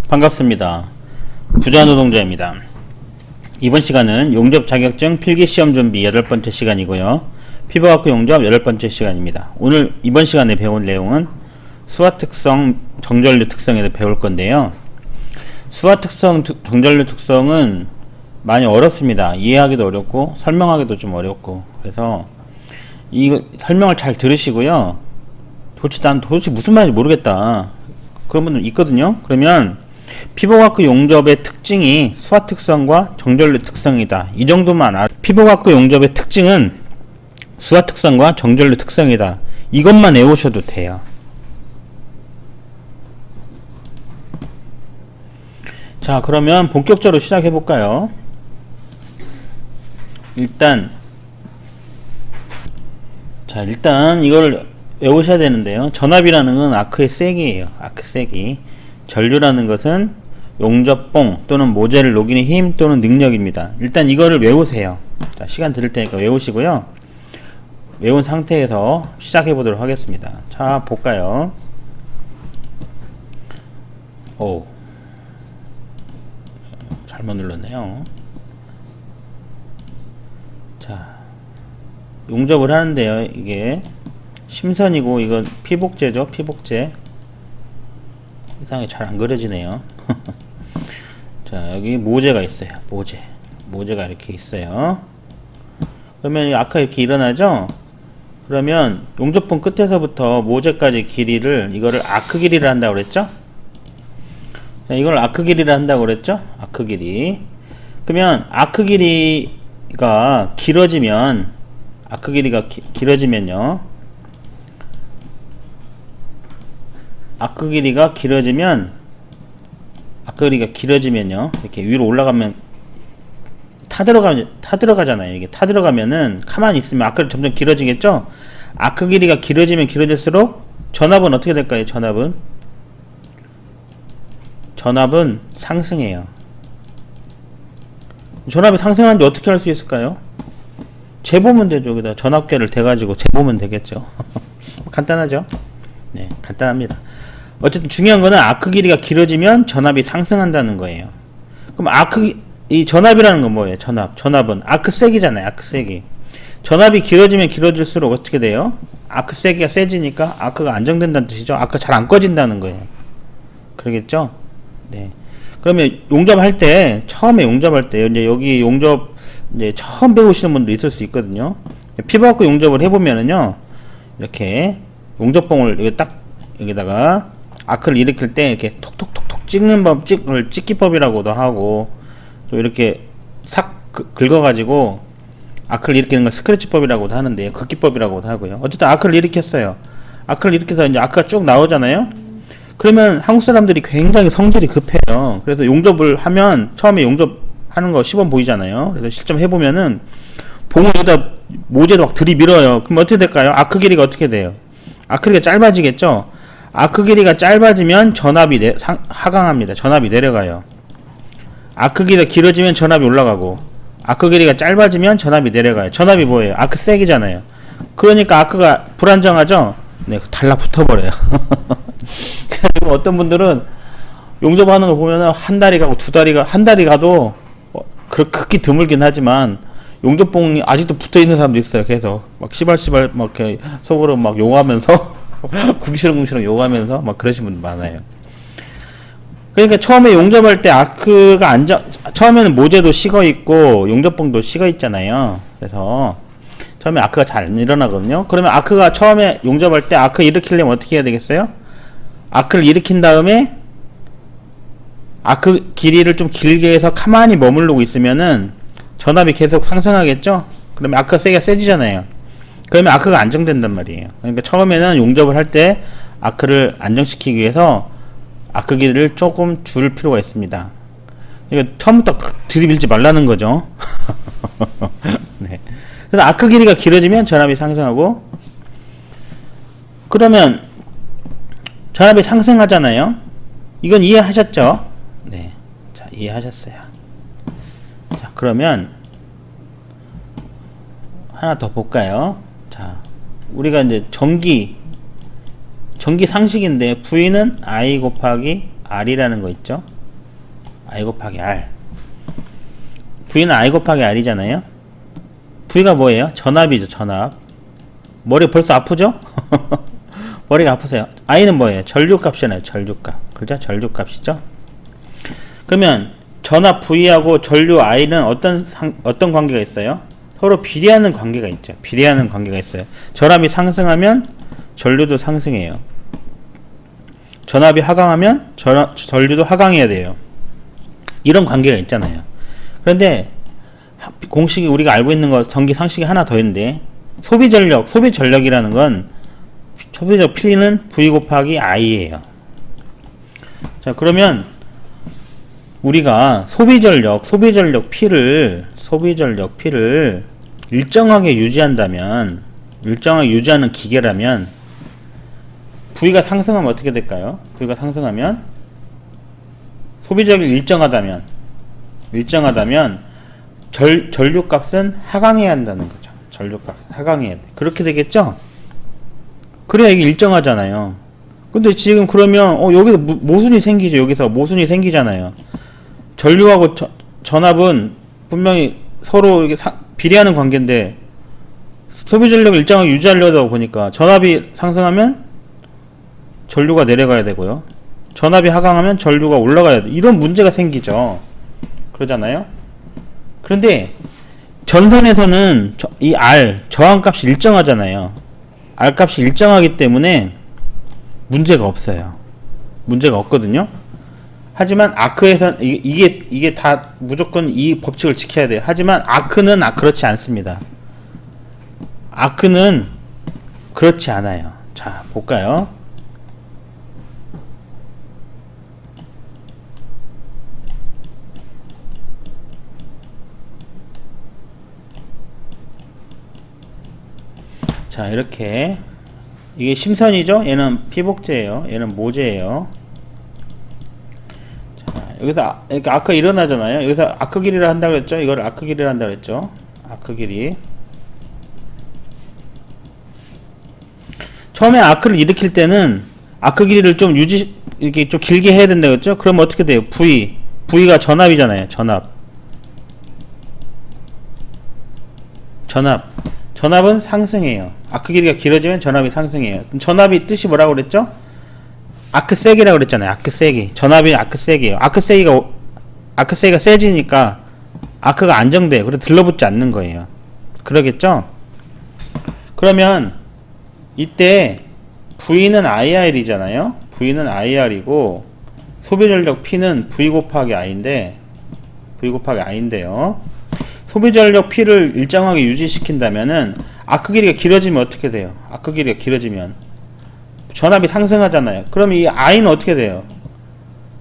반갑습니다. 부자노동자입니다. 이번 시간은 용접 자격증 필기시험 준비 8번째 시간이고요. 피부과학과 용접 8번째 시간입니다. 오늘 이번 시간에 배울 내용은 수화특성, 정전류 특성에 대해 배울 건데요. 수화특성, 정전류 특성은 많이 어렵습니다. 이해하기도 어렵고 설명하기도 좀 어렵고, 그래서 이 설명을 잘 들으시고요. 난 도대체 무슨 말인지 모르겠다, 그런 분들 있거든요. 그러면 피부과학과 용접의 특징이 수화특성과 정전류 특성이다, 이 정도만 피부과학과 용접의 특징은 수화특성과 정전류 특성이다, 이것만 외우셔도 돼요. 자, 그러면 본격적으로 시작해 볼까요? 일단 이걸 외우셔야 되는데요. 전압이라는 건 아크의 세기예요. 아크 세기. 전류라는 것은 용접봉 또는 모재를 녹이는 힘 또는 능력입니다. 일단 이거를 외우세요. 자, 시간 드릴 테니까 외우시고요. 외운 상태에서 시작해 보도록 하겠습니다. 자, 볼까요? 오, 잘못 눌렀네요. 자, 용접을 하는데요. 이게 심선이고 이건 피복제죠. 피복제. 이상하게 잘 안 그려지네요. 자, 여기 모재가 있어요. 모재가 이렇게 있어요. 그러면 아까 이렇게 일어나죠? 그러면 용접봉 끝에서부터 모재까지 길이를, 이거를 아크 길이를 한다고 그랬죠? 자, 이걸 아크 길이를 한다고 그랬죠? 아크 길이. 그러면 아크 길이가 길어지면, 길어지면요, 아크 길이가 길어지면요, 이렇게 위로 올라가면 타들어가잖아요. 이게 타들어가면은 가만히 있으면 아크가 점점 길어지겠죠? 아크 길이가 길어지면 길어질수록 전압은 어떻게 될까요? 전압은 상승해요. 전압이 상승하는데 어떻게 할 수 있을까요? 재보면 되죠. 여기다 전압계를 대가지고 재보면 되겠죠. 간단하죠? 네, 간단합니다. 어쨌든 중요한 거는 아크 길이가 길어지면 전압이 상승한다는 거예요. 그럼 이 전압이라는 건 뭐예요? 전압은 아크 세기잖아요. 아크 세기. 전압이 길어지면 길어질수록 어떻게 돼요? 아크 세기가 세지니까 아크가 안정된다는 뜻이죠. 아크 잘 안 꺼진다는 거예요. 그러겠죠? 네. 그러면 처음에 용접할 때, 이제 여기 용접, 이제 처음 배우시는 분도 있을 수 있거든요. 피부과학과 용접을 해보면은요, 이렇게 용접봉을 여기다가 아크를 일으킬 때 이렇게 톡톡톡톡 찍는 법, 찍기법이라고도 하고, 또 이렇게 싹 긁어가지고 아크를 일으키는 걸 스크래치법이라고도 하는데요. 긋기법이라고도 하고요. 어쨌든 아크를 일으켰어요. 아크를 일으켜서 이제 아크가 쭉 나오잖아요. 그러면 한국 사람들이 굉장히 성질이 급해요. 그래서 용접을 하면 처음에 용접하는 거 시범 보이잖아요. 그래서 실전 해보면은 봉을 여기다 모재로 막 들이밀어요. 그럼 어떻게 될까요? 아크 길이가 어떻게 돼요? 아크 길이가 짧아지겠죠? 아크 길이가 짧아지면 전압이 하강합니다. 전압이 내려가요. 아크 길이가 길어지면 전압이 올라가고, 아크 길이가 짧아지면 전압이 내려가요. 전압이 뭐예요? 아크 세기잖아요. 그러니까 아크가 불안정하죠? 네, 달라붙어버려요. 그리고 어떤 분들은 용접하는 거 보면은 한 달이 가도 극히 드물긴 하지만 용접봉이 아직도 붙어 있는 사람도 있어요. 계속 막 시발시발 막 이렇게 속으로 막 욕하면서 궁시렁궁시렁 욕하면서 막 그러신 분들 많아요. 그러니까 처음에 용접할 때 아크가 처음에는 모재도 식어 있고 용접봉도 식어 있잖아요. 그래서 처음에 아크가 잘 안 일어나거든요. 그러면 아크가 처음에 용접할 때 아크 일으키려면 어떻게 해야 되겠어요? 아크를 일으킨 다음에 아크 길이를 좀 길게 해서 가만히 머무르고 있으면은 전압이 계속 상승하겠죠? 그러면 아크가 세지잖아요. 그러면 아크가 안정된단 말이에요. 그러니까 처음에는 용접을 할 때 아크를 안정시키기 위해서 아크 길이를 조금 줄 필요가 있습니다. 그러니까 처음부터 들이밀지 말라는 거죠. 네. 그래서 아크 길이가 길어지면 전압이 상승하고, 그러면 전압이 상승하잖아요. 이건 이해하셨죠? 네. 자, 이해하셨어요. 자, 그러면 하나 더 볼까요? 자, 우리가 이제 전기 상식인데 V는 I 곱하기 R이라는 거 있죠? I 곱하기 R. V는 I 곱하기 R이잖아요. V가 뭐예요? 전압이죠, 전압. 머리 벌써 아프죠? 머리가 아프세요. I는 뭐예요? 전류값이잖아요, 전류값. 그죠? 전류값이죠? 그러면 전압 V하고 전류 I는 어떤 관계가 있어요? 서로 비례하는 관계가 있죠. 비례하는 관계가 있어요. 전압이 상승하면 전류도 상승해요. 전압이 하강하면 전류도 하강해야 돼요. 이런 관계가 있잖아요. 그런데 공식이 우리가 알고 있는 거 전기 상식이 하나 더 있는데 소비전력이라는 건 소비적 P는 V 곱하기 I예요. 자, 그러면 우리가 소비전력 P를 일정하게 유지한다면, 일정하게 유지하는 기계라면 V가 상승하면 어떻게 될까요? V가 상승하면 소비전력이 일정하다면 전류값은 하강해야 한다는 거죠. 전류값은 하강해야 돼. 그렇게 되겠죠? 그래야 이게 일정하잖아요. 근데 지금 그러면 여기서 모순이 생기죠. 여기서 모순이 생기잖아요. 전류하고 전압은 분명히 서로 이게 비례하는 관계인데 소비 전력을 일정하게 유지하려다 보니까 전압이 상승하면 전류가 내려가야 되고요. 전압이 하강하면 전류가 올라가야 돼. 이런 문제가 생기죠. 그러잖아요. 그런데 전선에서는 이 R 저항값이 일정하잖아요. R 값이 일정하기 때문에 문제가 없어요. 문제가 없거든요. 하지만 아크에서 이게 다 무조건 이 법칙을 지켜야 돼요. 하지만 아크는 그렇지 않습니다. 아크는 그렇지 않아요. 자, 볼까요? 자, 이렇게 이게 심선이죠? 얘는 피복제예요. 얘는 모제예요. 자, 여기서 이렇게 아크 일어나잖아요. 여기서 아크 길이를 한다고 했죠? 이걸 아크 길이를 한다고 했죠? 아크 길이. 처음에 아크를 일으킬 때는 아크 길이를 좀 이렇게 좀 길게 해야 된다고 했죠? 그럼 어떻게 돼요? V가 전압이잖아요. 전압은 상승해요. 아크 길이가 길어지면 전압이 상승해요. 전압이 뜻이 뭐라고 그랬죠? 아크 세기라고 그랬잖아요. 아크 세기. 전압이 아크 세기예요. 아크 세기가 세지니까 아크가 안정돼요. 그래서 들러붙지 않는 거예요. 그러겠죠? 그러면 이때 V는 IR이잖아요. V는 IR이고 소비전력 P는 V 곱하기 I인데요. 소비전력 P를 일정하게 유지시킨다면은 아크 길이가 길어지면 어떻게 돼요? 아크 길이가 길어지면 전압이 상승하잖아요. 그럼 이 I는 어떻게 돼요?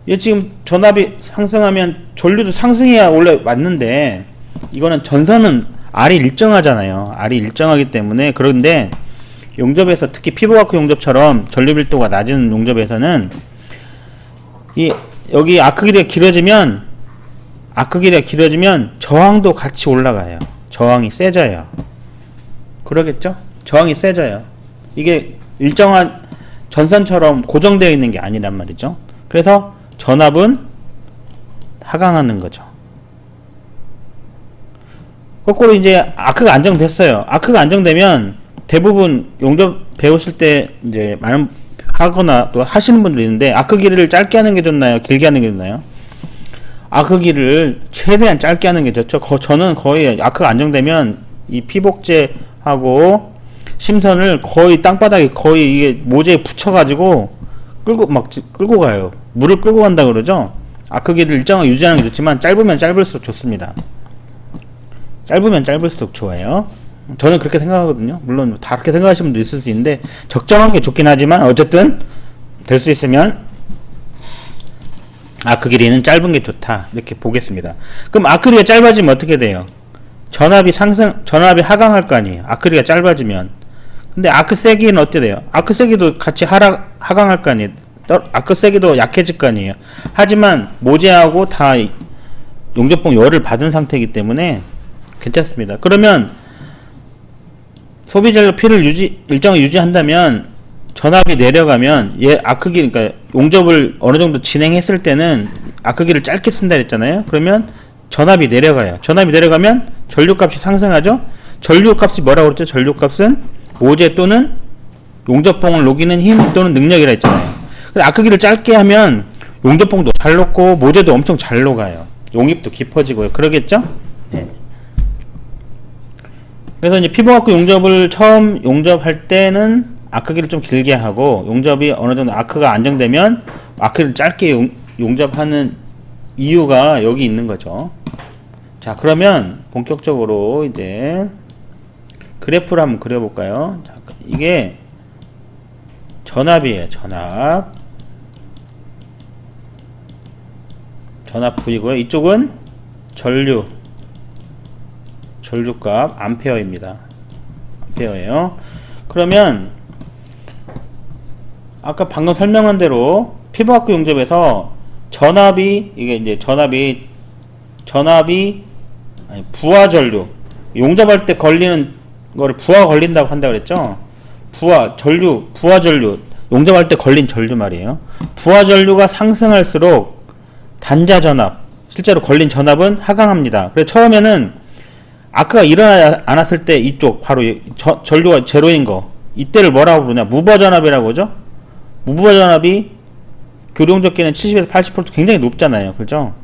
얘 지금 전압이 상승하면 전류도 상승해야 원래 맞는데 이거는 전선은 R이 일정하잖아요. R이 일정하기 때문에. 그런데 용접에서 특히 피부과크 용접처럼 전류 밀도가 낮은 용접에서는 여기 아크 길이가 길어지면 저항도 같이 올라가요. 저항이 세져요. 그러겠죠? 저항이 세져요. 이게 일정한 전선처럼 고정되어 있는 게 아니란 말이죠. 그래서 전압은 하강하는 거죠. 거꾸로 이제 아크가 안정됐어요. 아크가 안정되면 대부분 용접 배우실 때 이제 많은 하거나 또 하시는 분들이 있는데 아크 길이를 짧게 하는 게 좋나요? 길게 하는 게 좋나요? 아크 길이를 최대한 짧게 하는 게 좋죠. 저는 거의 아크가 안정되면 이 피복제하고 심선을 거의 땅바닥에 거의 이게 모재에 붙여가지고 끌고 가요. 물을 끌고 간다 그러죠. 아크 길이를 일정하게 유지하는 게 좋지만 짧으면 짧을수록 좋습니다. 짧으면 짧을수록 좋아요. 저는 그렇게 생각하거든요. 물론 다 그렇게 생각하시는 분도 있을 수 있는데 적정한 게 좋긴 하지만 어쨌든 될 수 있으면 아크 길이는 짧은 게 좋다. 이렇게 보겠습니다. 그럼 아크 길이가 짧아지면 어떻게 돼요? 전압이 하강할 거 아니에요. 아크 길이가 짧아지면. 근데 아크 세기는 어떻게 돼요? 아크 세기도 같이 하강할 거 아니에요. 아크 세기도 약해질 거 아니에요. 하지만 모재하고 다 용접봉 열을 받은 상태이기 때문에 괜찮습니다. 그러면 소비전력 P를 일정하게 유지한다면 전압이 내려가면 아크 길이, 그러니까 용접을 어느 정도 진행했을 때는 아크기를 짧게 쓴다 했잖아요. 그러면 전압이 내려가요. 전압이 내려가면 전류값이 상승하죠. 전류값이 뭐라고 그랬죠? 전류값은 모재 또는 용접봉을 녹이는 힘 또는 능력이라 했잖아요. 아크기를 짧게 하면 용접봉도 잘 녹고 모재도 엄청 잘 녹아요. 용입도 깊어지고요. 그러겠죠? 네. 그래서 이제 피부과학 용접을 처음 용접할 때는 아크기를 좀 길게 하고, 용접이 어느 정도 아크가 안정되면 아크를 짧게 용접하는 이유가 여기 있는 거죠. 자, 그러면 본격적으로 이제 그래프를 한번 그려볼까요? 자, 이게 전압이에요. 전압 V고요. 이쪽은 전류값 암페어입니다. 암페어예요. 그러면 아까 방금 설명한 대로 피부학교 용접에서 전압이, 이게 이제 아니, 부하 전류, 용접할 때 걸리는 거를 부하가 걸린다고 한다고 그랬죠. 부하 전류, 용접할 때 걸린 전류 말이에요. 부하 전류가 상승할수록 단자 전압, 실제로 걸린 전압은 하강합니다. 그래서 처음에는 아크가 일어나지 않았을 때 이쪽 바로 전류가 제로인 거, 이때를 뭐라고 부르냐, 무버 전압이라고 그러죠. 무버 전압이 교류용접기는 70에서 80% 굉장히 높잖아요. 그죠?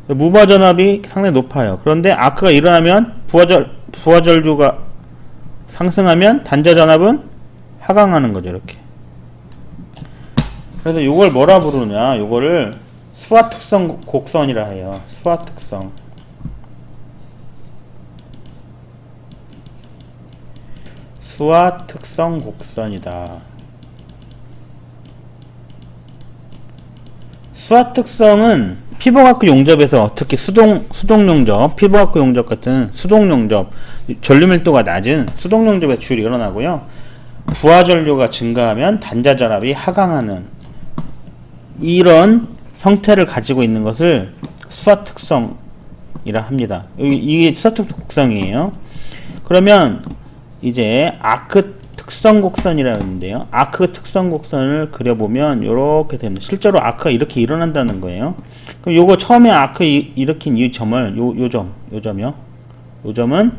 무버 전압이 상당히 높아요. 그런데 아크가 일어나면 부하 전류가 상승하면 단자 전압은 하강하는 거죠. 이렇게. 그래서 이걸 뭐라 부르냐, 요거를 수화특성 곡선이라 해요. 수화특성 곡선이다. 수화특성은 피부과학 용접에서, 특히 수동 용접, 피부과학 용접 같은 수동 용접, 전류 밀도가 낮은 수동 용접에 주로 일어나고요. 부하 전류가 증가하면 단자 전압이 하강하는 이런 형태를 가지고 있는 것을 수화특성이라 합니다. 이게 수화특성 곡선이에요. 그러면 이제 아크 특성 곡선이라고 하는데요. 아크 특성 곡선을 그려보면 이렇게 됩니다. 실제로 아크가 이렇게 일어난다는 거예요. 그럼 요거 처음에 아크 일으킨 이 점을 요 점은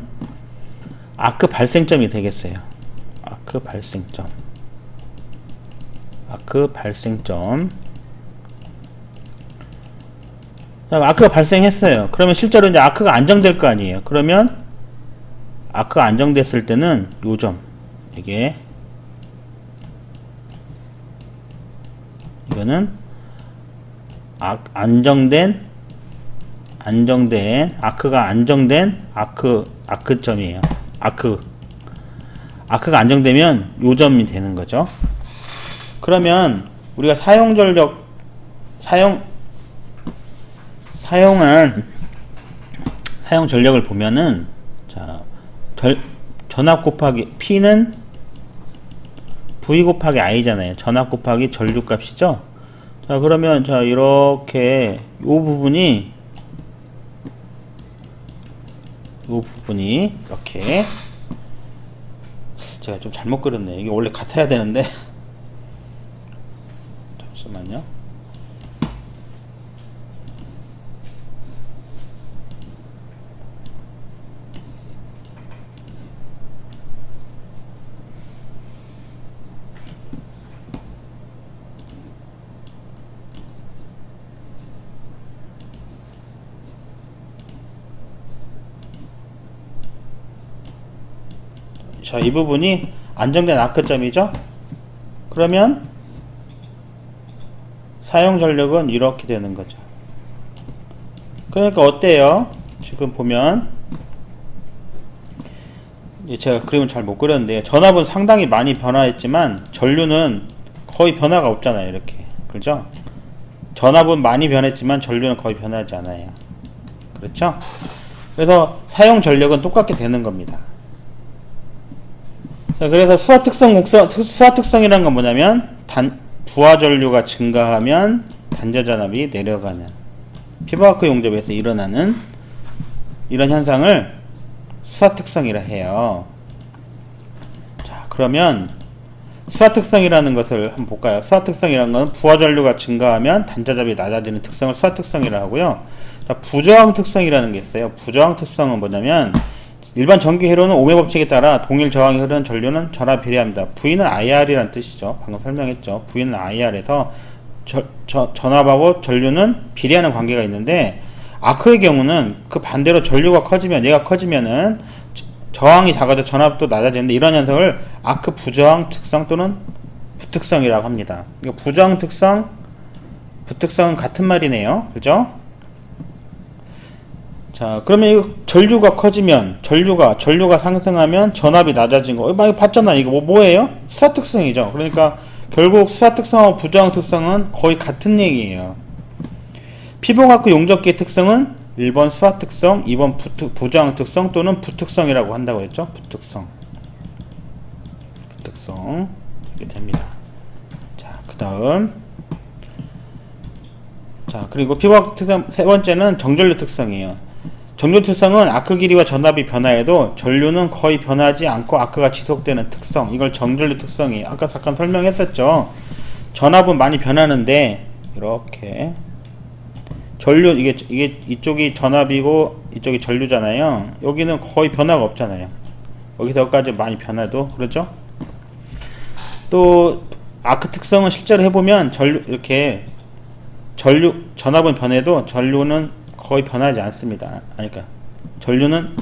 아크 발생점이 되겠어요. 아크 발생점. 자, 아크가 발생했어요. 그러면 실제로 이제 아크가 안정될 거 아니에요. 그러면 아크가 안정됐을 때는 요 점, 이거는 아크가 안정된 아크점이에요. 아크가 안정되면 요 점이 되는 거죠. 그러면 우리가 사용한 사용 전력을 보면은, 자, 전압 곱하기 P는 V 곱하기 I잖아요. 전압 곱하기 전류값이죠. 자, 그러면 자, 이렇게 요 부분이 이렇게, 제가 좀 잘못 그렸네. 이게 원래 같아야 되는데 잠시만요. 자, 이 부분이 안정된 아크점이죠. 그러면 사용 전력은 이렇게 되는 거죠. 그러니까 어때요? 지금 보면 제가 그림을 잘 못 그렸는데, 전압은 상당히 많이 변화했지만 전류는 거의 변화가 없잖아요. 이렇게, 그렇죠? 전압은 많이 변했지만 전류는 거의 변하지 않아요. 그렇죠? 그래서 사용 전력은 똑같게 되는 겁니다. 자, 그래서 수화특성이란 건 뭐냐면, 부하 전류가 증가하면 단자 전압이 내려가는, 피부과학 용접에서 일어나는 이런 현상을 수화특성이라 해요. 자, 그러면 수화 특성이라는 것을 한번 볼까요? 수화 특성이라는 것은 부하 전류가 증가하면 단자잡이 낮아지는 특성을 수화 특성이라고 하고요. 자, 부저항 특성이라는 게 있어요. 부저항 특성은 뭐냐면 일반 전기 회로는 오hm 법칙에 따라 동일 저항이 흐르는 전류는 전압 비례합니다. V는 IR이라는 뜻이죠. 방금 설명했죠. V는 IR에서 전압하고 전류는 비례하는 관계가 있는데 아크의 경우는 그 반대로 전류가 커지면 얘가 커지면은 저항이 작아져 전압도 낮아지는데 이런 현상을 아크 부저항 특성 또는 부특성이라고 합니다. 부저항 특성, 부특성은 같은 말이네요. 그죠? 자, 그러면 이거 전류가 커지면 전류가 상승하면 전압이 낮아진 거. 많이 봤잖아. 이거 뭐예요? 수화 특성이죠. 그러니까 결국 수화 특성하고 부저항 특성은 거의 같은 얘기예요. 피복아크 용접기의 특성은 1번 수화 특성, 2번 부저항 특성 또는 부특성이라고 한다고 했죠. 부특성 이렇게 됩니다. 자, 그 다음 자, 그리고 피복아크 특성 세 번째는 정전류 특성이에요. 정전류 특성은 아크 길이와 전압이 변화해도 전류는 거의 변하지 않고 아크가 지속되는 특성, 이걸 정전류 특성이에요. 아까 잠깐 설명했었죠. 전압은 많이 변하는데 이렇게 전류 이게 이쪽이 전압이고 이쪽이 전류잖아요. 여기는 거의 변화가 없잖아요. 여기서 여기까지 많이 변화도 그렇죠. 또 아크 특성은 실제로 해보면 전압은 변해도 전류는 거의 변하지 않습니다. 그러니까 전류는